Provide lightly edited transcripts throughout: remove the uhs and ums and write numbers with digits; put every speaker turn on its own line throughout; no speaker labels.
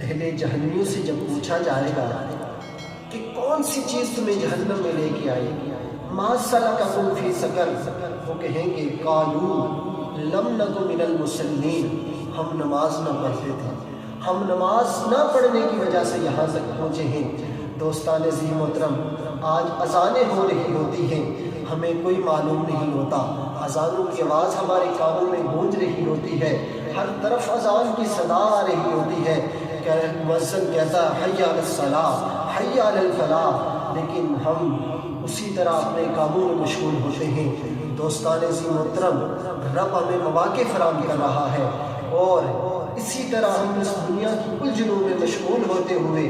اہل جہنمیوں سے جب پوچھا جائے گا کہ کون سی چیز تمہیں جہنم میں لے کے آئے گی، ما سلککم فی سقر، وہ کہیں گے قالوا لم نک من المصلین، ہم نماز نہ پڑھتے تھے، ہم نماز نہ پڑھنے کی وجہ سے یہاں تک پہنچے ہیں۔ دوستان عزیز محترم، آج اذانیں ہو رہی ہوتی ہیں، ہمیں کوئی معلوم نہیں ہوتا، اذانوں کی آواز ہمارے کانوں میں گونج رہی ہوتی ہے، ہر طرف اذان کی صدا آ رہی ہوتی ہے کہ مؤذن کہتا ہے حی علی الصلاۃ، حی علی الفلاح، لیکن ہم اسی طرح اپنے کاموں میں مشغول ہوتے ہیں۔ دوستان عزیز محترم، رب ہمیں مواقع فراہم کر رہا ہے، اور اسی طرح ہم اس دنیا کی الجھنوں میں مشغول ہوتے ہوئے،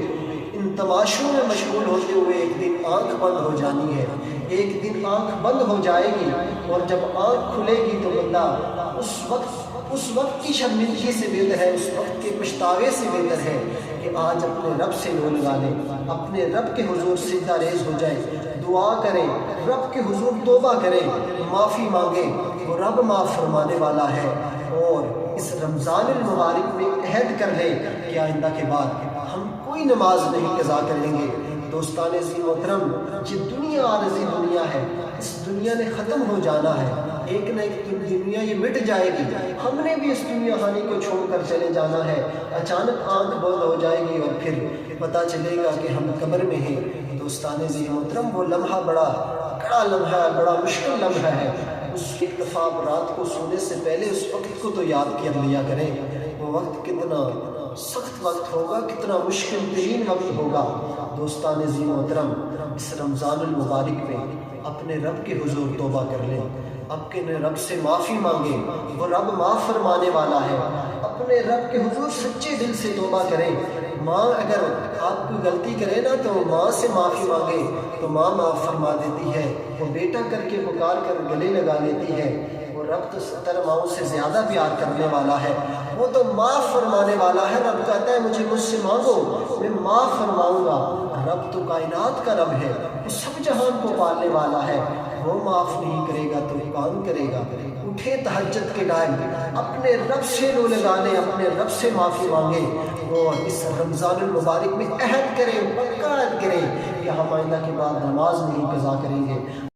ان تماشوں میں مشغول ہوتے ہوئے ایک دن آنکھ بند ہو جانی ہے، ایک دن آنکھ بند ہو جائے گی، اور جب آنکھ کھلے گی تو بندہ اس وقت کی شرمندگی سے بہتر ہے، اس وقت کے پچھتاوے سے بہتر ہے کہ آج اپنے رب سے لو لگا لیں، اپنے رب کے حضور سجدہ ریز ہو جائے، دعا کریں، رب کے حضور توبہ کریں، معافی مانگیں، وہ رب معاف فرمانے والا ہے۔ اور اس رمضان المبارک میں عہد کر لیں کہ آئندہ کے بعد ہم کوئی نماز نہیں قضا کریں گے۔ دوستان عزیز محترم، یہ دنیا عارضی دنیا ہے، اس دنیا نے ختم ہو جانا ہے، ایک نہ ایک دنیا یہ مٹ جائے گی، ہم نے بھی اس دنیا خانے کو چھوڑ کر چلے جانا ہے۔ اچانک آنکھ بند ہو جائے گی اور پھر پتہ چلے گا کہ ہم قبر میں ہیں۔ دوستان عزیز محترم، وہ لمحہ بڑا کڑا لمحہ ہے، بڑا مشکل لمحہ ہے، اس ایک دفعہ آپ رات کو سونے سے پہلے اس وقت کو تو یاد کر لیا کریں، وہ وقت کتنا سخت وقت ہوگا، کتنا مشکل ترین وقت ہوگا۔ دوستان عزیز محترم، اس رمضان المبارک میں اپنے رب کے حضور توبہ کر لیں، اپنے رب سے معافی مانگیں، وہ رب معاف فرمانے والا ہے، اپنے رب کے حضور سچے دل سے توبہ کریں۔ ماں اگر آپ کوئی غلطی کرے نا تو ماں سے معافی مانگے تو ماں معاف فرما دیتی ہے، وہ بیٹا کر کے پکار کر گلے لگا لیتی ہے، وہ رب تو 70 ماؤں سے زیادہ پیار کرنے والا ہے، وہ تو معاف فرمانے والا ہے۔ رب کہتا ہے مجھ سے مانگو میں معاف فرماؤں گا۔ رب تو کائنات کا رب ہے، وہ سب جہان کو پالنے والا ہے، وہ معاف نہیں کرے گا تو کون کرے گا؟ اٹھے تہجد کے ٹائم اپنے رب سے لو لگانے، اپنے رب سے معافی مانگیں، اور اس رمضان المبارک میں عہد کریں، پکا عہد کریں کہ ہم آئندہ کے بعد نماز نہیں قضا کریں گے۔